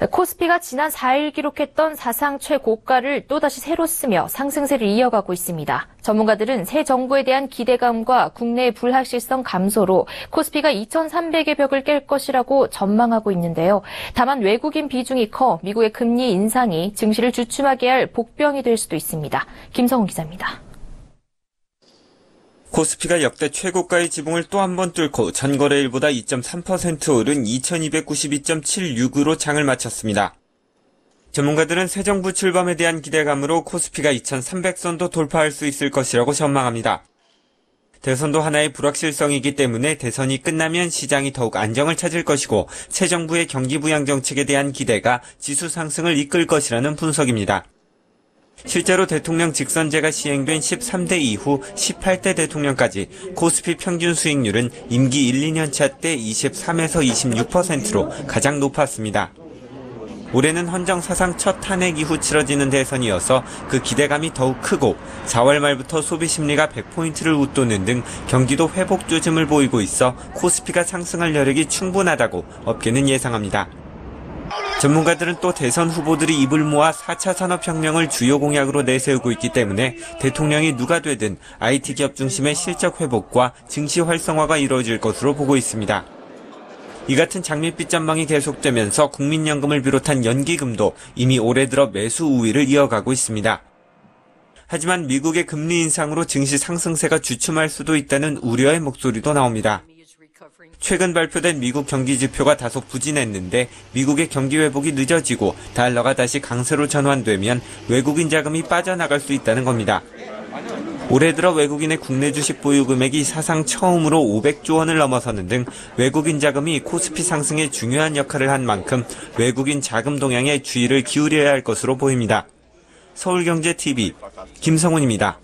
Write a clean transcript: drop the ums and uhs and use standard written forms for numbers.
코스피가 지난 4일 기록했던 사상 최고가를 또다시 새로 쓰며 상승세를 이어가고 있습니다. 전문가들은 새 정부에 대한 기대감과 국내의 불확실성 감소로 코스피가 2,300의 벽을 깰 것이라고 전망하고 있는데요. 다만 외국인 비중이 커 미국의 금리 인상이 증시를 주춤하게 할 복병이 될 수도 있습니다. 김성훈 기자입니다. 코스피가 역대 최고가의 지붕을 또 한 번 뚫고 전거래일보다 2.3% 오른 2292.76으로 장을 마쳤습니다. 전문가들은 새 정부 출범에 대한 기대감으로 코스피가 2300선도 돌파할 수 있을 것이라고 전망합니다. 대선도 하나의 불확실성이기 때문에 대선이 끝나면 시장이 더욱 안정을 찾을 것이고 새 정부의 경기 부양 정책에 대한 기대가 지수 상승을 이끌 것이라는 분석입니다. 실제로 대통령 직선제가 시행된 13대 이후 18대 대통령까지 코스피 평균 수익률은 임기 1, 2년 차 때 23에서 26%로 가장 높았습니다. 올해는 헌정 사상 첫 탄핵 이후 치러지는 대선이어서 그 기대감이 더욱 크고 4월 말부터 소비 심리가 100포인트를 웃도는 등 경기도 회복 조짐을 보이고 있어 코스피가 상승할 여력이 충분하다고 업계는 예상합니다. 전문가들은 또 대선 후보들이 입을 모아 4차 산업혁명을 주요 공약으로 내세우고 있기 때문에 대통령이 누가 되든 IT 기업 중심의 실적 회복과 증시 활성화가 이루어질 것으로 보고 있습니다. 이 같은 장밋빛 전망이 계속되면서 국민연금을 비롯한 연기금도 이미 올해 들어 매수 우위를 이어가고 있습니다. 하지만 미국의 금리 인상으로 증시 상승세가 주춤할 수도 있다는 우려의 목소리도 나옵니다. 최근 발표된 미국 경기 지표가 다소 부진했는데 미국의 경기 회복이 늦어지고 달러가 다시 강세로 전환되면 외국인 자금이 빠져나갈 수 있다는 겁니다. 올해 들어 외국인의 국내 주식 보유 금액이 사상 처음으로 500조 원을 넘어서는 등 외국인 자금이 코스피 상승에 중요한 역할을 한 만큼 외국인 자금 동향에 주의를 기울여야 할 것으로 보입니다. 서울경제TV 김성훈입니다.